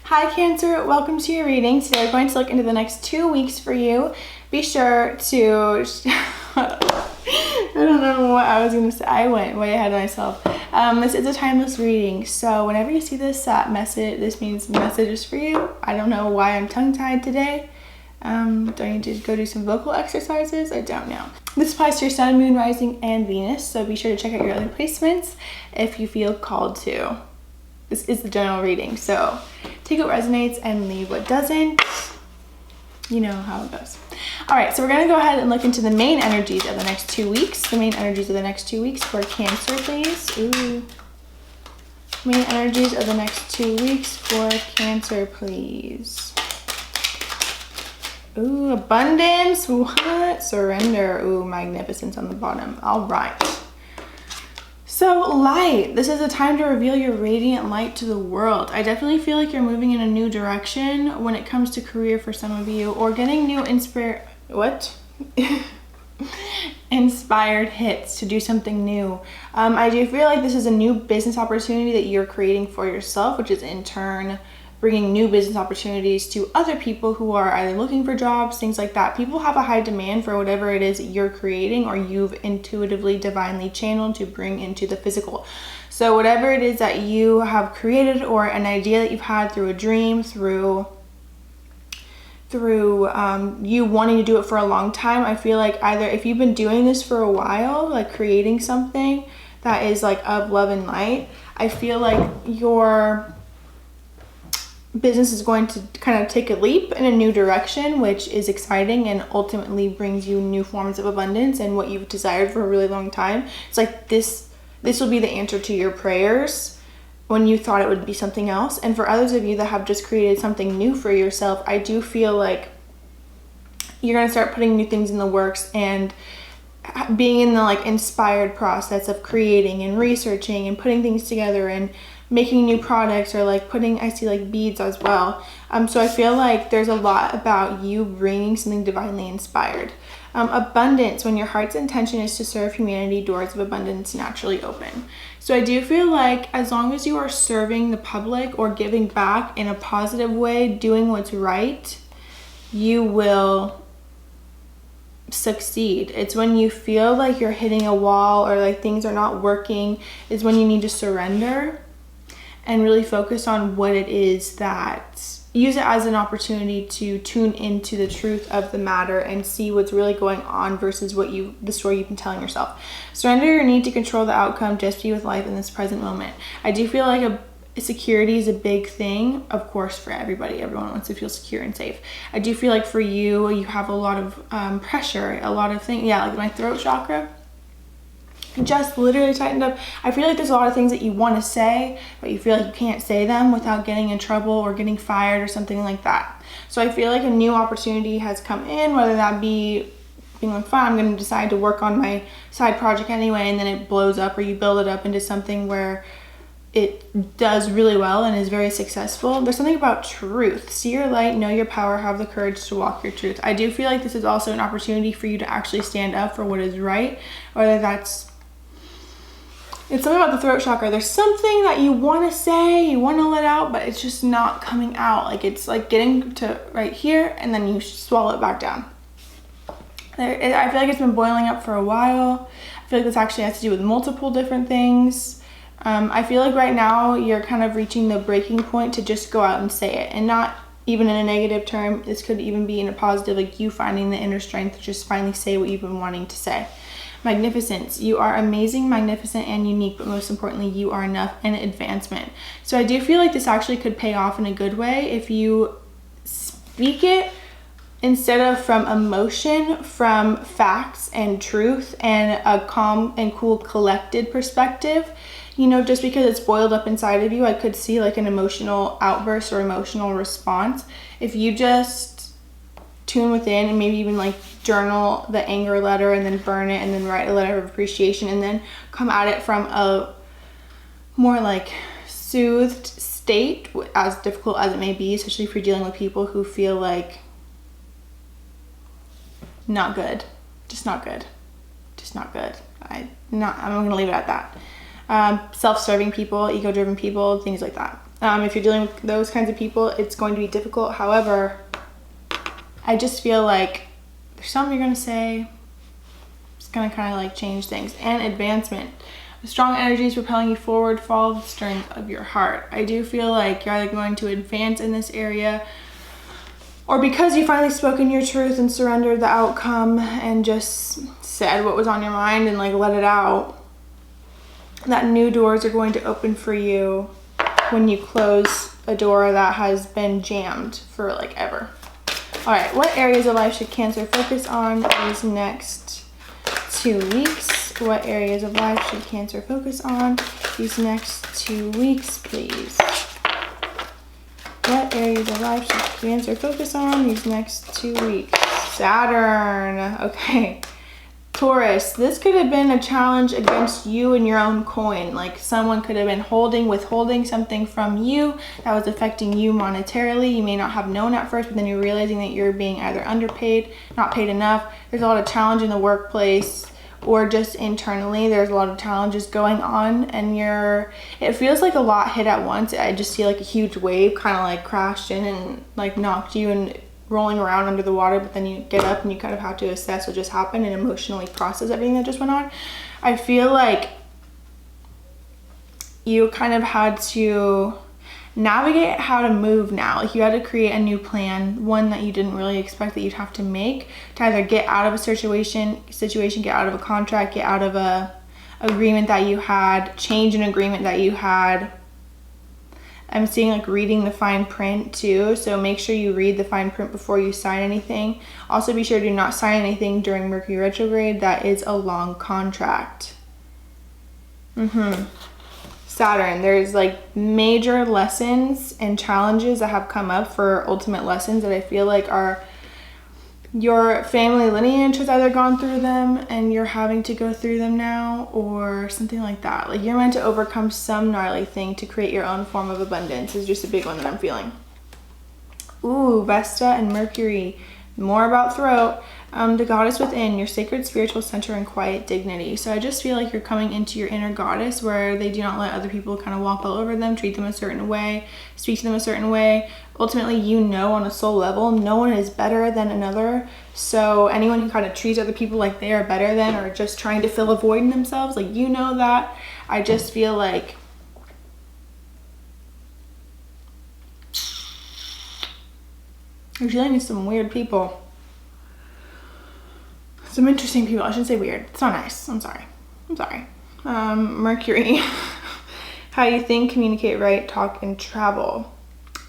Hi Cancer, welcome to your reading. Today we're going to look into the next 2 weeks for you. Be sure to, I don't know what I was going to say. I went way ahead of myself. This is a timeless reading, so whenever you see this message, this means messages for you. I don't know why I'm tongue-tied today. Do I need to go do some vocal exercises? I don't know. This applies to your sun, moon, rising, and Venus, so be sure to check out your other placements if you feel called to. This is the general reading, so take what resonates and leave what doesn't. You know how it goes. All right, so we're gonna go ahead and look into the main energies of the next 2 weeks. The main energies of the next 2 weeks for Cancer, please. Ooh. Main energies of the next 2 weeks for Cancer, please. Ooh, abundance, what? Surrender, ooh, magnificence on the bottom. All right. So light, this is a time to reveal your radiant light to the world. I definitely feel like you're moving in a new direction when it comes to career for some of you, or getting new inspired hits to do something new. I do feel like this is a new business opportunity that you're creating for yourself, which is in turn bringing new business opportunities to other people who are either looking for jobs, things like that. People have a high demand for whatever it is that you're creating or you've intuitively, divinely channeled to bring into the physical. So whatever it is that you have created or an idea that you've had through a dream, through you wanting to do it for a long time, I feel like either if you've been doing this for a while, like creating something that is like of love and light, I feel like your business is going to kind of take a leap in a new direction, which is exciting and ultimately brings you new forms of abundance and what you've desired for a really long time. It's like this will be the answer to your prayers when you thought it would be something else. And for others of you that have just created something new for yourself, I do feel like you're going to start putting new things in the works and being in the like inspired process of creating and researching and putting things together and making new products, or like I see like beads as well. So I feel like there's a lot about you bringing something divinely inspired. Abundance, when your heart's intention is to serve humanity, doors of abundance naturally open. So I do feel like as long as you are serving the public or giving back in a positive way, doing what's right, you will succeed. It's when you feel like you're hitting a wall or like things are not working is when you need to surrender and really focus on what it is, that use it as an opportunity to tune into the truth of the matter and see what's really going on versus the story you've been telling yourself. Surrender your need to control the outcome, just be with life in this present moment. I do feel like security is a big thing, of course, for everybody. Everyone wants to feel secure and safe. I do feel like for you, you have a lot of pressure, a lot of things. Yeah, like my throat chakra just literally tightened up. I feel like there's a lot of things that you want to say, but you feel like you can't say them without getting in trouble or getting fired or something like that. So I feel like a new opportunity has come in, whether that be being like, fine, I'm going to decide to work on my side project anyway, and then it blows up, or you build it up into something where it does really well and is very successful. There's something about truth. See your light, know your power, have the courage to walk your truth. I do feel like this is also an opportunity for you to actually stand up for what is right, whether it's something about the throat chakra. There's something that you want to say, you want to let out, but it's just not coming out. Like it's like getting to right here and then you swallow it back down. I feel like it's been boiling up for a while. I feel like this actually has to do with multiple different things. I feel like right now you're kind of reaching the breaking point to just go out and say it, and not even in a negative term. This could even be in a positive, like you finding the inner strength to just finally say what you've been wanting to say. Magnificence, you are amazing, magnificent, and unique, but most importantly, you are enough and advancement. So I do feel like this actually could pay off in a good way if you speak it instead of from emotion, from facts and truth and a calm and cool collected perspective. You know, just because it's boiled up inside of you, I could see like an emotional outburst or emotional response. If you just tune within and maybe even like journal the anger letter and then burn it and then write a letter of appreciation and then come at it from a more like soothed state, as difficult as it may be, especially if you're dealing with people who feel like not good, just not good. I'm gonna leave it at that. Self-serving people, ego-driven people, things like that. If you're dealing with those kinds of people, it's going to be difficult. However, I just feel like there's something you're going to say. It's going to kind of like change things. And advancement. The strong energy is propelling you forward. Follow the strength of your heart. I do feel like you're either going to advance in this area, or because you finally spoken your truth and surrendered the outcome and just said what was on your mind and like let it out, that new doors are going to open for you when you close a door that has been jammed for like ever. All right, what areas of life should Cancer focus on these next 2 weeks? What areas of life should Cancer focus on these next 2 weeks, please? What areas of life should Cancer focus on these next 2 weeks? Saturn. Okay. Taurus, this could have been a challenge against you and your own coin. Like someone could have been withholding something from you that was affecting you monetarily. You may not have known at first, but then you're realizing that you're being either underpaid, not paid enough. There's a lot of challenge in the workplace, or just internally. There's a lot of challenges going on, and it feels like a lot hit at once. I just see like a huge wave kind of like crashed in and like knocked you and rolling around under the water, but then you get up and you kind of have to assess what just happened and emotionally process everything that just went on. I feel like you kind of had to navigate how to move now. Like you had to create a new plan, one that you didn't really expect that you'd have to make, to either get out of a situation, get out of a contract, get out of a agreement that you had, change an agreement that you had. I'm seeing like reading the fine print too, so make sure you read the fine print before you sign anything. Also be sure to not sign anything during Mercury retrograde that is a long contract. Saturn, there's like major lessons and challenges that have come up for ultimate lessons that I feel like are your family lineage has either gone through them and you're having to go through them now, or something like that. Like you're meant to overcome some gnarly thing to create your own form of abundance is just a big one that I'm feeling. Ooh, Vesta and Mercury, more about throat. The goddess within, your sacred spiritual center and quiet dignity. So I just feel like you're coming into your inner goddess where they do not let other people kind of walk all over them, treat them a certain way, speak to them a certain way. Ultimately, you know on a soul level, no one is better than another. So anyone who kind of treats other people like they are better than, or just trying to fill a void in themselves, like you know that. I just feel like you're dealing with some weird people. Some interesting people. I shouldn't say weird. It's not nice. I'm sorry. Mercury. How you think, communicate, write, talk, and travel.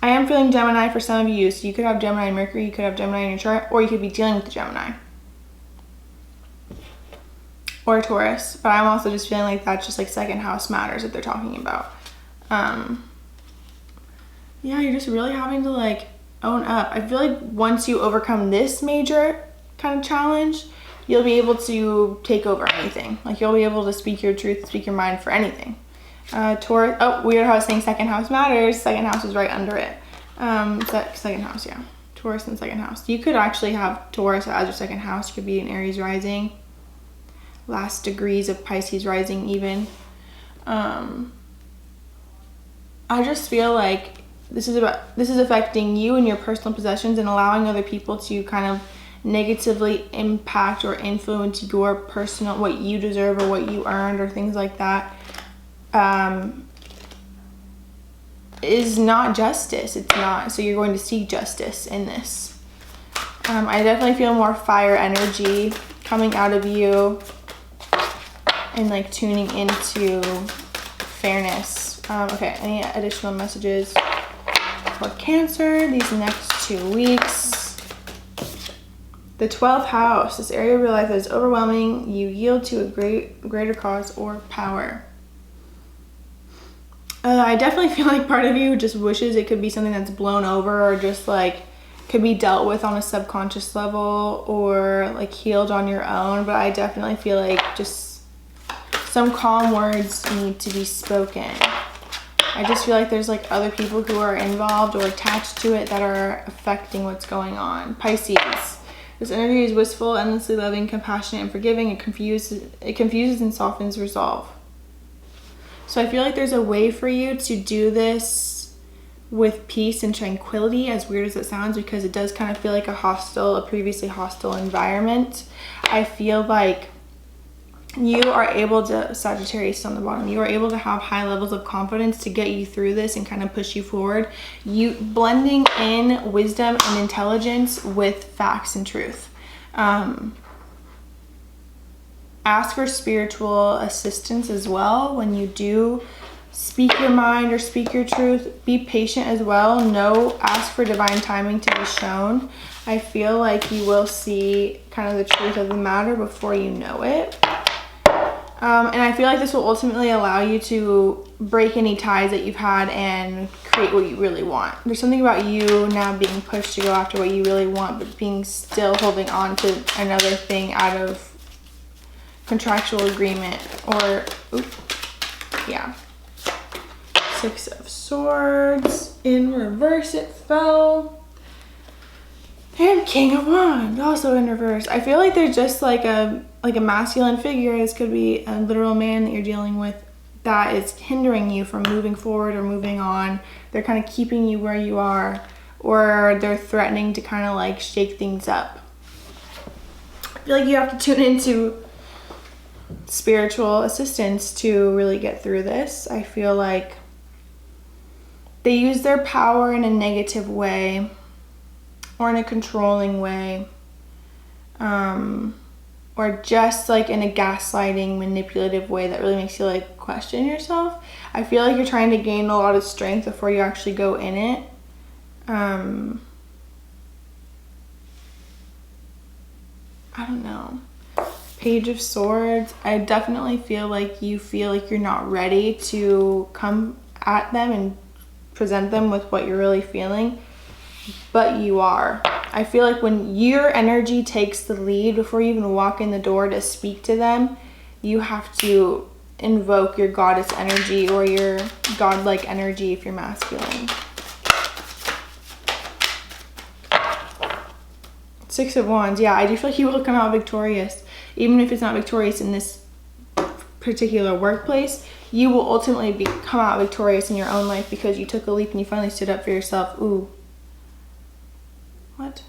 I am feeling Gemini for some of you. So you could have Gemini and Mercury. You could have Gemini in your chart. Or you could be dealing with the Gemini. Or Taurus. But I'm also just feeling like that's just like second house matters that they're talking about. Yeah, you're just really having to like own up. I feel like once you overcome this major kind of challenge, you'll be able to take over anything. Like you'll be able to speak your truth, speak your mind for anything. Taurus, oh, weird how I was saying second house matters. Second house is right under it. Second house, yeah. Taurus in second house. You could actually have Taurus as your second house. You could be an Aries rising. Last degrees of Pisces rising even. I just feel like this is affecting you and your personal possessions and allowing other people to kind of negatively impact or influence your personal, what you deserve or what you earned or things like that, is not justice. It's not. So you're going to seek justice in this. I definitely feel more fire energy coming out of you and like tuning into fairness. Okay, any additional messages for Cancer these next 2 weeks? The 12th house, this area of your life that is overwhelming, you yield to a greater cause or power. I definitely feel like part of you just wishes it could be something that's blown over or just like could be dealt with on a subconscious level or like healed on your own. But I definitely feel like just some calm words need to be spoken. I just feel like there's like other people who are involved or attached to it that are affecting what's going on. Pisces. This energy is wistful, endlessly loving, compassionate, and forgiving. It confuses and softens resolve. So I feel like there's a way for you to do this with peace and tranquility, as weird as it sounds, because it does kind of feel like a previously hostile environment. I feel like you are able to, Sagittarius on the bottom, you are able to have high levels of confidence to get you through this and kind of push you forward. You blending in wisdom and intelligence with facts and truth. Ask for spiritual assistance as well when you do speak your mind or speak your truth. Be patient as well. Ask for divine timing to be shown. I feel like you will see kind of the truth of the matter before you know it. And I feel like this will ultimately allow you to break any ties that you've had and create what you really want. There's something about you now being pushed to go after what you really want, but being still holding on to another thing out of contractual agreement or, yeah. 6 of Swords. In reverse it fell. And King of Wands, also in reverse. I feel like there's just like a masculine figure. This could be a literal man that you're dealing with that is hindering you from moving forward or moving on. They're kind of keeping you where you are, or they're threatening to kind of like shake things up. I feel like you have to tune into spiritual assistance to really get through this. I feel like they use their power in a negative way or in a controlling way, or just like in a gaslighting, manipulative way that really makes you like question yourself. I feel like you're trying to gain a lot of strength before you actually go in it. I don't know. Page of Swords. I definitely feel like you're not ready to come at them and present them with what you're really feeling, but you are. I feel like when your energy takes the lead before you even walk in the door to speak to them, you have to invoke your goddess energy or your godlike energy if you're masculine. 6 of Wands. Yeah, I do feel like you will come out victorious. Even if it's not victorious in this particular workplace, you will ultimately come out victorious in your own life because you took a leap and you finally stood up for yourself. Ooh. What?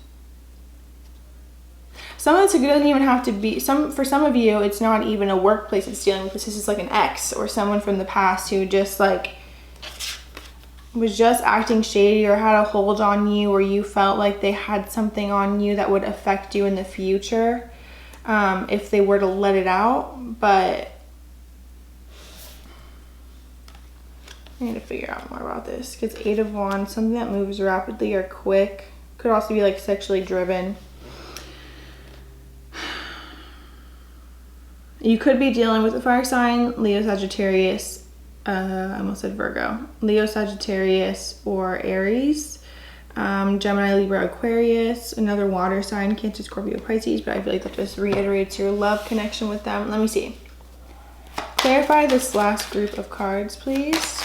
Some of it doesn't even have to be, for some of you, it's not even a workplace it's dealing with. This is like an ex or someone from the past who just like was just acting shady or had a hold on you, or you felt like they had something on you that would affect you in the future if they were to let it out. But I need to figure out more about this because 8 of Wands, something that moves rapidly or quick. Could also be like sexually driven. You could be dealing with a fire sign, Leo, Sagittarius, I almost said Virgo, Leo, Sagittarius, or Aries, Gemini, Libra, Aquarius, another water sign, Cancer, Scorpio, Pisces, but I feel like that just reiterates your love connection with them. Let me see. Clarify this last group of cards, please.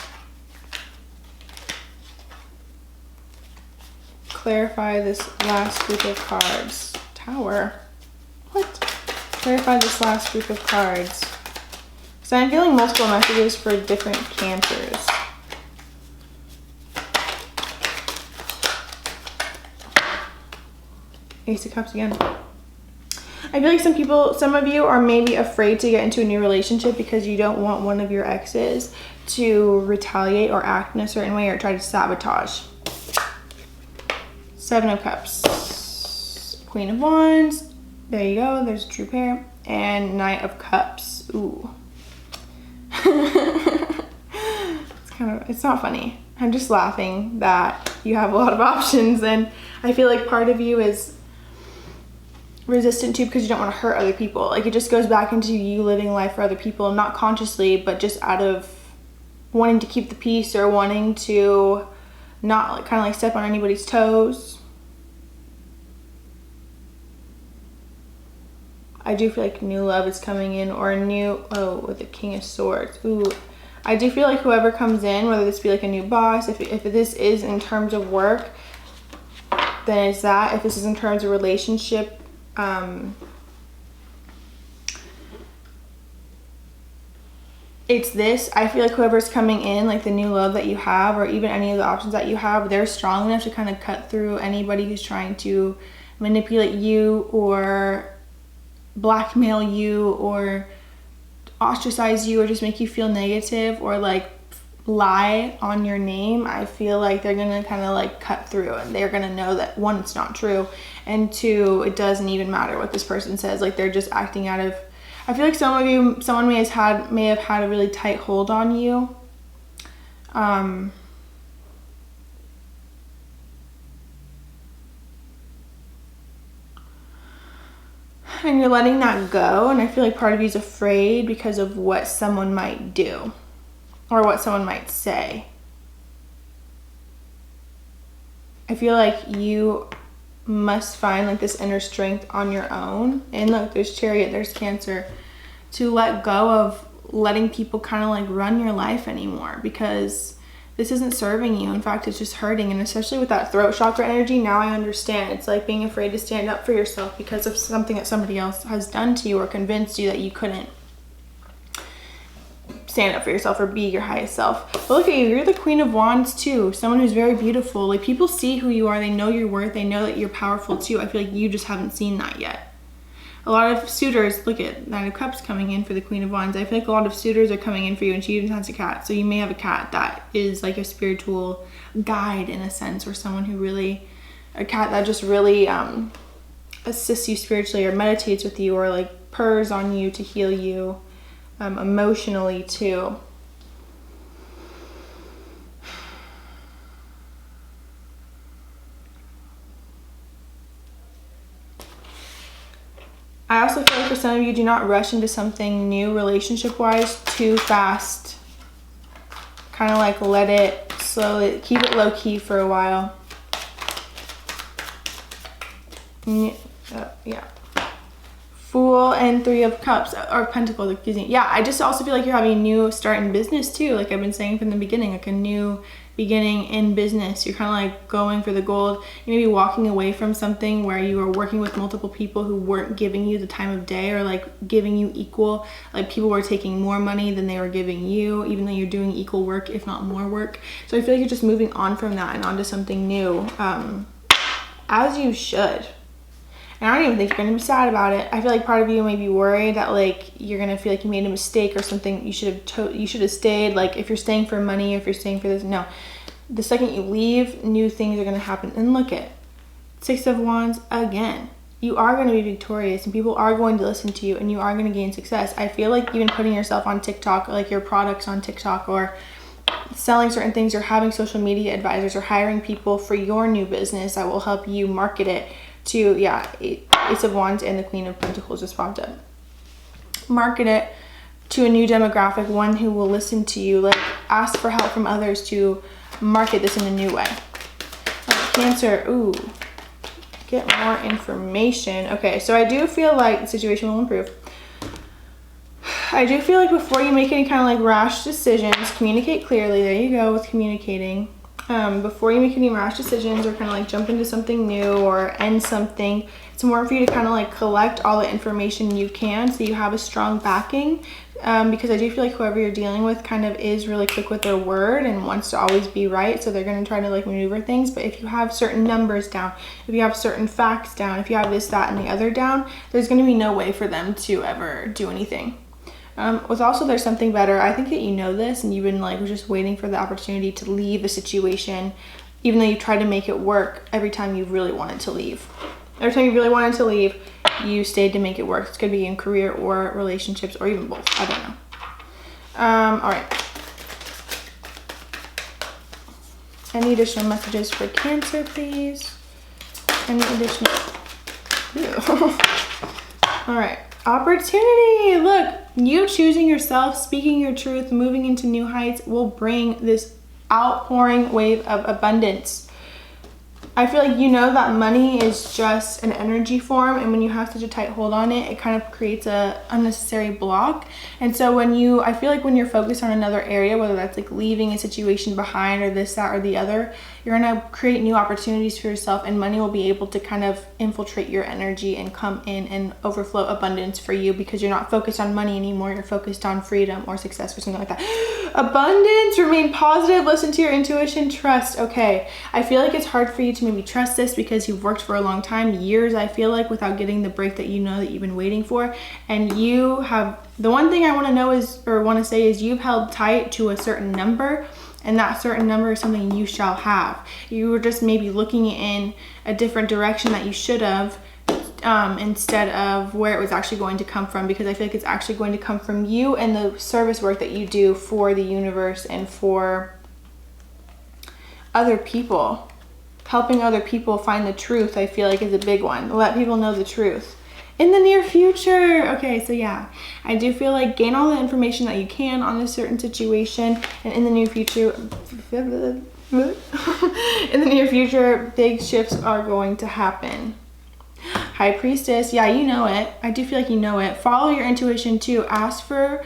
Clarify this last group of cards. Tower. What? Clarify this last group of cards. So I'm feeling multiple messages for different cancers. Ace of Cups again. I feel like some of you are maybe afraid to get into a new relationship because you don't want one of your exes to retaliate or act in a certain way or try to sabotage. 7 of Cups. Queen of Wands. There you go. There's a true pair. And Knight of Cups. Ooh. It's not funny. I'm just laughing that you have a lot of options, and I feel like part of you is resistant to because you don't want to hurt other people. Like, it just goes back into you living life for other people, not consciously, but just out of wanting to keep the peace or wanting to not like kind of like step on anybody's toes. I do feel like new love is coming in, or with the King of Swords. Ooh, I do feel like whoever comes in, whether this be like a new boss, if this is in terms of work, then it's that. If this is in terms of relationship, it's this. I feel like whoever's coming in, like the new love that you have, or even any of the options that you have, they're strong enough to kind of cut through anybody who's trying to manipulate you or blackmail you or ostracize you or just make you feel negative or like lie on your name. I feel like they're gonna kind of like cut through, and they're gonna know that, one, it's not true, and two, it doesn't even matter what this person says. Like, they're just acting out of, I feel like someone may have had a really tight hold on you. And you're letting that go, and I feel like part of you is afraid because of what someone might do or what someone might say. I feel like you must find like this inner strength on your own. And look, there's Chariot, there's Cancer, to let go of letting people kind of like run your life anymore, because this isn't serving you. In fact, it's just hurting. And especially with that throat chakra energy, now I understand. It's like being afraid to stand up for yourself because of something that somebody else has done to you or convinced you that you couldn't stand up for yourself or be your highest self. But look at you, you're the Queen of Wands too, someone who's very beautiful. Like, people see who you are, they know your worth, they know that you're powerful too. I feel like you just haven't seen that yet. A lot of suitors, look at Nine of Cups coming in for the Queen of Wands. I feel like a lot of suitors are coming in for you, and she even has a cat. So you may have a cat that is like a spiritual guide in a sense, or someone who really, a cat that just really assists you spiritually or meditates with you or like purrs on you to heal you. Emotionally too. I also feel like for some of you, do not rush into something new relationship wise too fast. Kind of like let it slowly, keep it low key for a while. Yeah. Fool and Three of Cups, or Pentacles, excuse me. Yeah, I just also feel like you're having a new start in business too. Like I've been saying from the beginning, like a new beginning in business. You're kind of like going for the gold. You may be walking away from something where you were working with multiple people who weren't giving you the time of day or like giving you equal. Like people were taking more money than they were giving you, even though you're doing equal work, if not more work. So I feel like you're just moving on from that and onto something new, as you should. And I don't even think you're gonna be sad about it. I feel like part of you may be worried that like you're gonna feel like you made a mistake or something. You should have stayed. Like if you're staying for money, if you're staying for this, no. The second you leave, new things are gonna happen. And look at Six of Wands again. You are gonna be victorious, and people are going to listen to you, and you are gonna gain success. I feel like even putting yourself on TikTok, like your products on TikTok, or selling certain things, or having social media advisors, or hiring people for your new business that will help you market it to, yeah, Ace of Wands and the Queen of Pentacles just popped up. Market it to a new demographic, one who will listen to you. Like ask for help from others to market this in a new way. Cancer, ooh, get more information. Okay, so I do feel like the situation will improve. I do feel like before you make any kind of like rash decisions, communicate clearly. There you go with communicating. Before you make any rash decisions or kind of like jump into something new or end something, it's more for you to kind of like collect all the information you can so you have a strong backing, because I do feel like whoever you're dealing with kind of is really quick with their word and wants to always be right, so they're going to try to like maneuver things. But if you have certain numbers down, if you have certain facts down, if you have this, that, and the other down, there's going to be no way for them to ever do anything. With also there's something better. I think that you know this and you've been like just waiting for the opportunity to leave a situation, even though you tried to make it work every time you really wanted to leave. Every time you really wanted to leave, you stayed to make it work. It's gonna be in career or relationships or even both. I don't know. All right. Any additional messages for Cancer, please? Any additional? All right. Opportunity. Look, you choosing yourself, speaking your truth, moving into new heights will bring this outpouring wave of abundance. I feel like you know that money is just an energy form, and when you have such a tight hold on it, it kind of creates a unnecessary block. And so I feel like when you're focused on another area, whether that's like leaving a situation behind or this, that, or the other, you're gonna create new opportunities for yourself, and money will be able to kind of infiltrate your energy and come in and overflow abundance for you, because you're not focused on money anymore. You're focused on freedom or success or something like that. Abundance, remain positive, listen to your intuition, trust. Okay, I feel like it's hard for you to maybe trust this because you've worked for a long time, years, I feel like, without getting the break that you know that you've been waiting for. And you have, the one thing I want to know is, or want to say is, you've held tight to a certain number, and that certain number is something you shall have. You were just maybe looking in a different direction that you should have, instead of where it was actually going to come from, because I feel like it's actually going to come from you and the service work that you do for the universe and for other people. Helping other people find the truth, I feel like, is a big one. Let people know the truth in the near future. Okay, so yeah, I do feel like gain all the information that you can on a certain situation, and in the near future in the near future, big shifts are going to happen. High Priestess, yeah, you know it. I do feel like you know it. Follow your intuition too. Ask for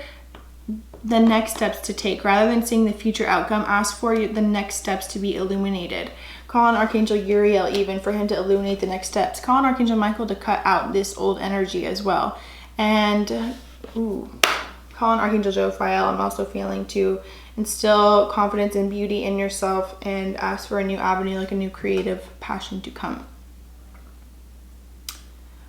the next steps to take. Rather than seeing the future outcome, ask for the next steps to be illuminated. Call on Archangel Uriel even for him to illuminate the next steps. Call on Archangel Michael to cut out this old energy as well. And call on Archangel Jophiel, I'm also feeling, to instill confidence and beauty in yourself, and ask for a new avenue, like a new creative passion to come.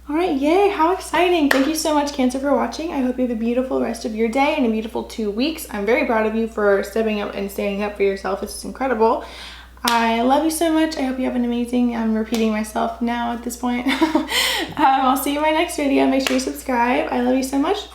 All right, yay, how exciting. Thank you so much, Cancer, for watching. I hope you have a beautiful rest of your day and a beautiful 2 weeks. I'm very proud of you for stepping up and standing up for yourself. It's incredible. I love you so much. I hope you have an amazing, I'm repeating myself now at this point. I'll see you in my next video. Make sure you subscribe. I love you so much.